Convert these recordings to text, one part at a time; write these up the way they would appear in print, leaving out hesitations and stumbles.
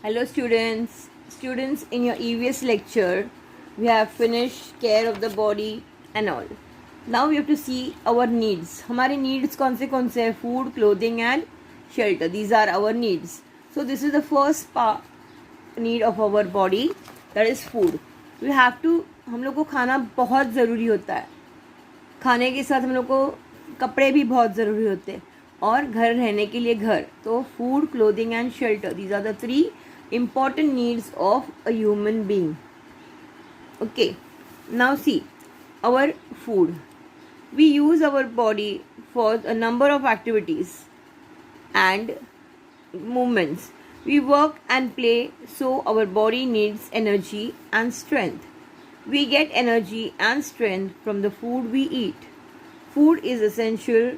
Hello students. Students, in your EVS lecture, we have finished care of the body and all. Now we have to see our needs. हमारे needs कौन से हैं? Food, clothing and shelter. These are our needs. So this is the first need of our body, that is food. We have to, हम लोग को खाना बहुत ज़रूरी होता है. खाने के साथ हम लोग को कपड़े भी बहुत ज़रूरी होते हैं और घर रहने के लिए घर. तो food, clothing and shelter, these are the 3 important needs of a human being. Okay, now see our food. We use our body for a number of activities and movements. We work and play, so our body needs energy and strength. We get energy and strength from the food we eat. Food is essential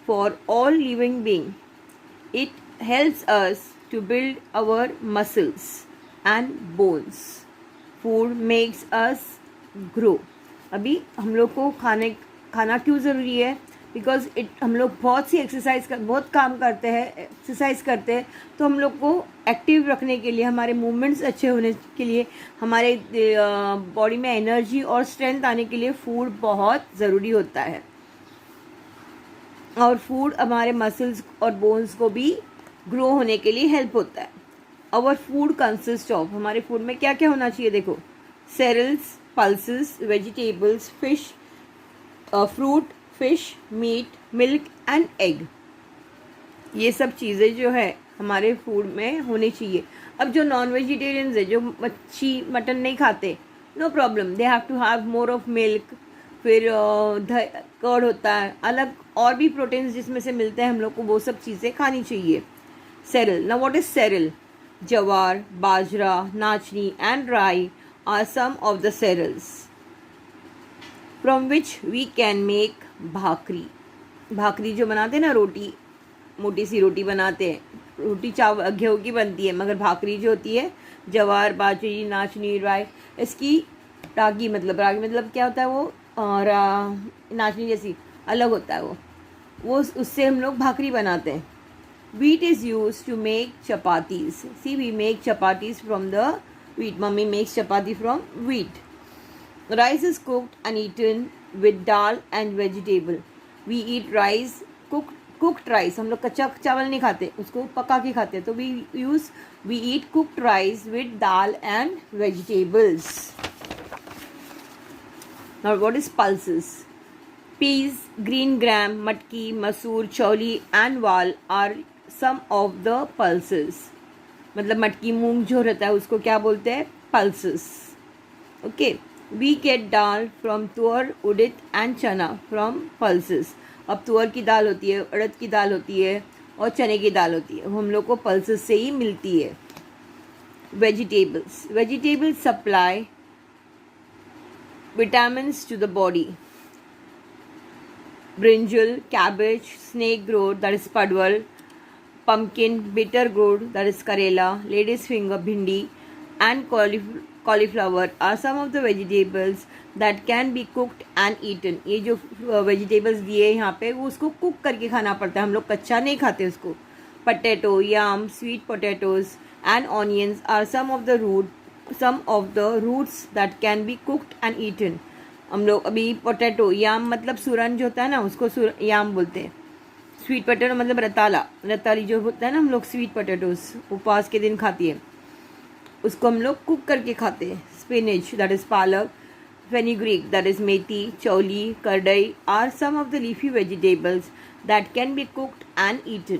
for all living beings. It helps us to build our muscles and bones. Food makes us grow. अभी हम लोग को खाना क्यों ज़रूरी है? Because हम लोग बहुत काम करते हैं, एक्सरसाइज करते हैं, तो हम लोग को एक्टिव रखने के लिए, हमारे मूवमेंट्स अच्छे होने के लिए, हमारे बॉडी में एनर्जी और स्ट्रेंथ आने के लिए फूड बहुत ज़रूरी होता है. और फूड हमारे मसल्स और बोन्स को भी ग्रो होने के लिए हेल्प होता है. आवर फूड कंसिस्ट ऑफ, हमारे फूड में क्या क्या होना चाहिए? देखो, cereals, pulses, vegetables, fish, fruit, fish, meat, milk and egg. ये सब चीज़ें जो है हमारे फूड में होनी चाहिए. अब जो नॉन वेजिटेरियंस है, जो मच्छी मटन नहीं खाते, no problem, they have to have more of milk. फिर कर्ड होता है, अलग और भी प्रोटीन्स जिसमें से मिलते हैं हम लोग को, वो सब चीज़ें खानी चाहिए. Cereal. Now what is cereal? Jawar, bajra, nachni and rye are some of the cereals from which we can make bhakri. भाकरी जो बनाते हैं ना, रोटी, मोटी सी रोटी बनाते हैं. रोटी चावल गेहूँ की बनती है, मगर भाकरी जो होती है, जवार, बाजरी, नाचनी, राई, इसकी रागी मतलब क्या होता है? वो और नाचनी जैसी अलग होता है वो उससे हम लोग भाकरी बनाते हैं. Wheat is used to make chapatis. See, we make chapatis from the wheat. Mummy makes chapati from wheat. Rice is cooked and eaten with dal and vegetable. We eat rice, cooked rice. हम लोग कच्चा चावल नहीं खाते, उसको पका के खाते हैं. तो we eat cooked rice with dal and vegetables. Now what is pulses? Peas, green gram, matki, masoor, choli and wal are some of the pulses. मतलब मटकी मूंग जो रहता है उसको क्या बोलते हैं? Pulses. Okay, we get dal from toor, urad and chana from pulses. अब तुअर की दाल होती है, उड़द की दाल होती है और चने की दाल होती है, वो हम लोग को पल्सेस से ही मिलती है. Vegetables supply vitamins to the body. Brinjal, cabbage, snake gourd, that is padwal, pumpkin, bitter gourd, that is karela, lady's finger, bhindi, and cauliflower are some of the vegetables that can be cooked and eaten. ये जो vegetables दिए यहाँ पे, वो उसको cook करके खाना पड़ता है, हम लोग कच्चा नहीं खाते उसको. Potato, yam, sweet potatoes and onions are some of the roots that can be cooked and eaten. हम लोग अभी पोटैटो, याम मतलब सूरन जो होता है ना, उसको याम बोलते हैं. स्वीट पोटैटो मतलब रताली जो होता है ना, हम लोग स्वीट पोटैटोज उपवास के दिन खाती है, उसको हम लोग कुक करके खाते हैं. Spinach, that is palak, fenugreek, that is methi, chauli, kardai are some of the leafy vegetables that can be cooked and eaten.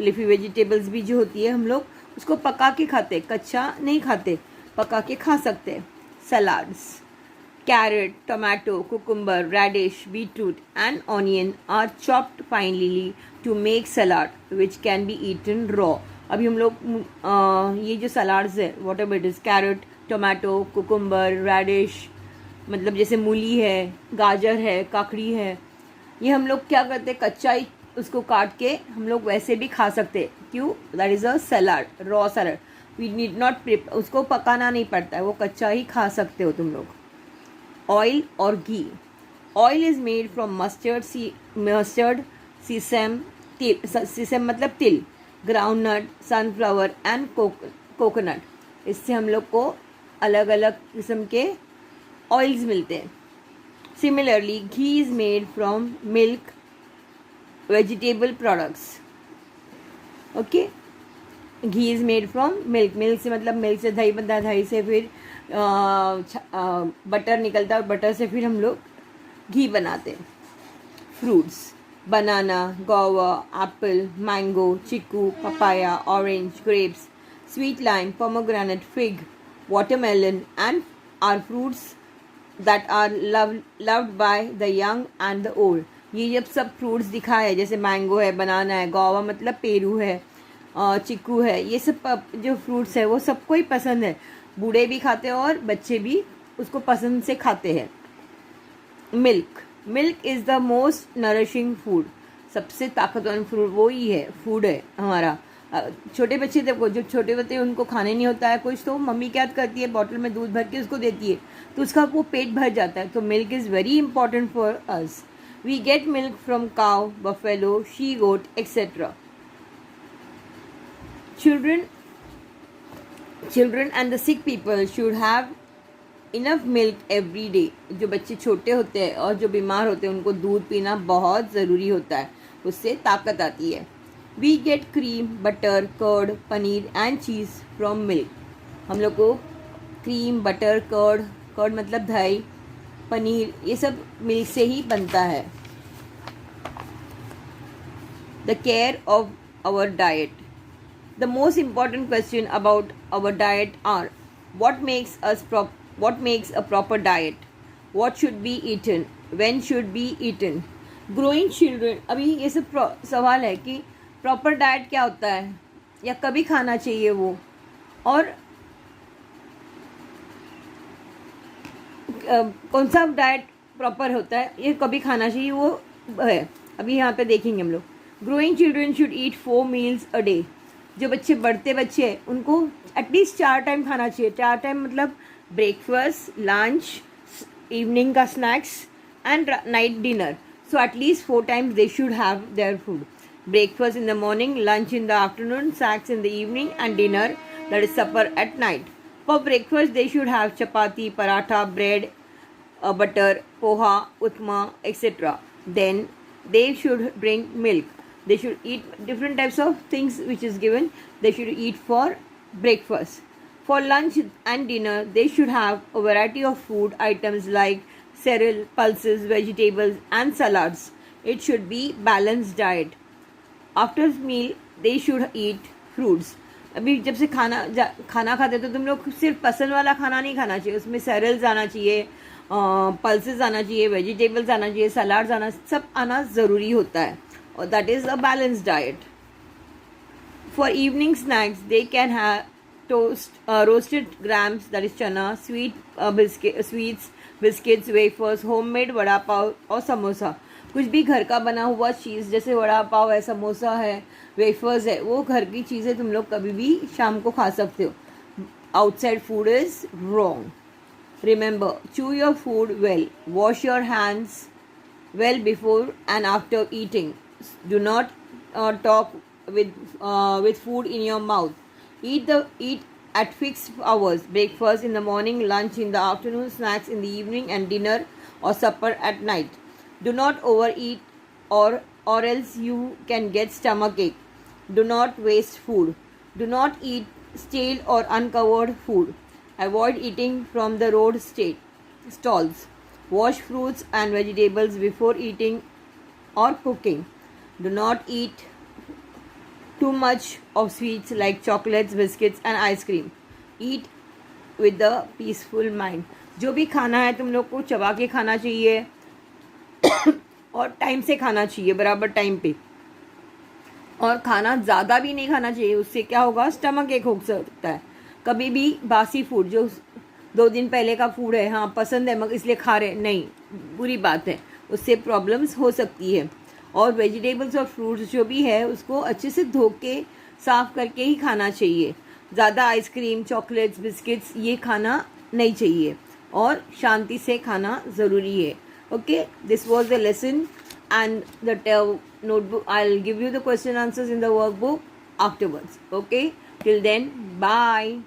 Leafy vegetables भी जो होती है हम लोग उसको पका के खाते हैं, कच्चा नहीं खाते, पका के खा सकते हैं. Salads, carrot, tomato, cucumber, radish, beetroot and onion are chopped finely to make salad which can be eaten raw. अभी हम लोग ये जो सलाड्स है, whatever it is, carrot, tomato, cucumber, radish, मतलब जैसे मूली है, गाजर है, काकड़ी है, ये हम लोग क्या करते हैं? कच्चा ही उसको काट के हम लोग वैसे भी खा सकते हैं. क्यों? That is a salad, raw salad. We need not उसको पकाना नहीं पड़ता है, वो कच्चा ही खा सकते हो तुम लोग. Oil or ghee. Oil is made from mustard, sesame, sesame मतलब तिल, groundnut, sunflower and कोकोनट, इससे हम लोग को अलग अलग किस्म के ऑयल्स मिलते हैं. Similarly ghee is made from milk, vegetable products. Okay, ghee is made from milk. Milk से मतलब मिल्क से दही बनता है, दही से फिर बटर निकलता है और बटर से फिर हम लोग घी बनाते हैं. Fruits, banana, guava, apple, mango, chiku, papaya, orange, grapes, sweet lime, pomegranate, fig, watermelon, and are fruits that are loved by the young and the old. ये जब सब फ्रूट्स दिखाए हैं, जैसे मैंगो है, बनाना है, गोवा मतलब पेरू है, चिक्कू है, ये सब जो फ्रूट्स है वो सबको ही पसंद है. बूढ़े भी खाते हैं और बच्चे भी उसको पसंद से खाते हैं. Milk is the most nourishing food. सबसे ताकतवर फ्रूट वो ही है, फूड है हमारा. छोटे बच्चे देखो, जो छोटे होते हैं उनको खाने नहीं होता है कुछ, तो मम्मी क्या करती है, बॉटल में दूध भर के उसको देती है, तो उसका वो पेट भर जाता है. तो milk is very important for us. We get milk from cow, buffalo, she goat etcetera. Children and the sick people should have enough milk every day. जो बच्चे छोटे होते हैं और जो बीमार होते हैं उनको दूध पीना बहुत ज़रूरी होता है, उससे ताकत आती है. We get cream, butter, curd, paneer and cheese from milk. हम लोग को क्रीम, बटर, कर्ड मतलब दही, पनीर, ये सब मिल्क से ही बनता है. The care of our diet. The most important question about our diet are: what makes a proper diet? What should be eaten? When should be eaten? Growing children, अभी ये सब सवाल है कि प्रॉपर डाइट क्या होता है या कभी खाना चाहिए वो, और कौन सा डाइट प्रॉपर होता है, ये कभी खाना चाहिए वो है. अभी यहाँ पे देखेंगे हम लोग. Growing children should eat 4 meals a day. जो बच्चे बढ़ते बच्चे हैं उनको एटलीस्ट 4 टाइम खाना चाहिए. 4 टाइम मतलब ब्रेकफास्ट, लंच, इवनिंग का snacks and night dinner. So at least 4 times they should have their food. Breakfast in the morning, lunch in the afternoon, snacks in the evening, and dinner, that is supper, at night. For breakfast they should have chapati, paratha, bread, butter, poha, upma, etc. Then they should drink milk. They should eat different types of things which is given. They should eat for breakfast. For lunch and dinner, they should have a variety of food items like cereal, pulses, vegetables, and salads. It should be balanced diet. After meal, they should eat fruits. अभी जब से खाना खाते तो तुम लोग सिर्फ पसंद वाला खाना नहीं खाना चाहिए, उसमें cereals आना चाहिए, पल्सेस आना चाहिए, वेजिटेबल्स आना चाहिए, सलाड्स आना, सब आना ज़रूरी होता है. Or that is a balanced diet. For evening snacks, they can have roasted grams, that is chana, sweets, biscuits, wafers, homemade vada pav और समोसा. कुछ भी घर का बना हुआ चीज़, जैसे वड़ा पाव है, समोसा है, वेफर्स है, वो घर की चीज़ें तुम लोग कभी भी शाम को खा सकते हो. Outside food is wrong. Remember, chew your food well. Wash your hands well before and after eating. Do not talk with food in your mouth. Eat at fixed hours. Breakfast in the morning, lunch in the afternoon, snacks in the evening, and dinner or supper at night. Do not overeat or else you can get stomachache. Do not waste food. Do not eat stale or uncovered food. Avoid eating from the road stalls. Wash fruits and vegetables before eating or cooking. Do not eat too much of sweets like chocolates, biscuits and ice cream. Eat with a peaceful mind. जो भी खाना है तुम लोग को चबा के खाना चाहिए और टाइम से खाना चाहिए, बराबर टाइम पे. और खाना ज़्यादा भी नहीं खाना चाहिए, उससे क्या होगा, स्टमक एक हो सकता है. कभी भी बासी फूड, जो 2 दिन पहले का फूड है, हाँ पसंद है मगर इसलिए खा रहे, नहीं, बुरी बात है, उससे प्रॉब्लम्स हो सकती है. और वेजिटेबल्स और फ्रूट्स जो भी है उसको अच्छे से धो के साफ़ करके ही खाना चाहिए. ज़्यादा आइसक्रीम, चॉकलेट्स, बिस्किट्स ये खाना नहीं चाहिए और शांति से खाना ज़रूरी है. Okay, this was the lesson and the notebook. I'll give you the question answers in the workbook afterwards. Okay, till then, Bye.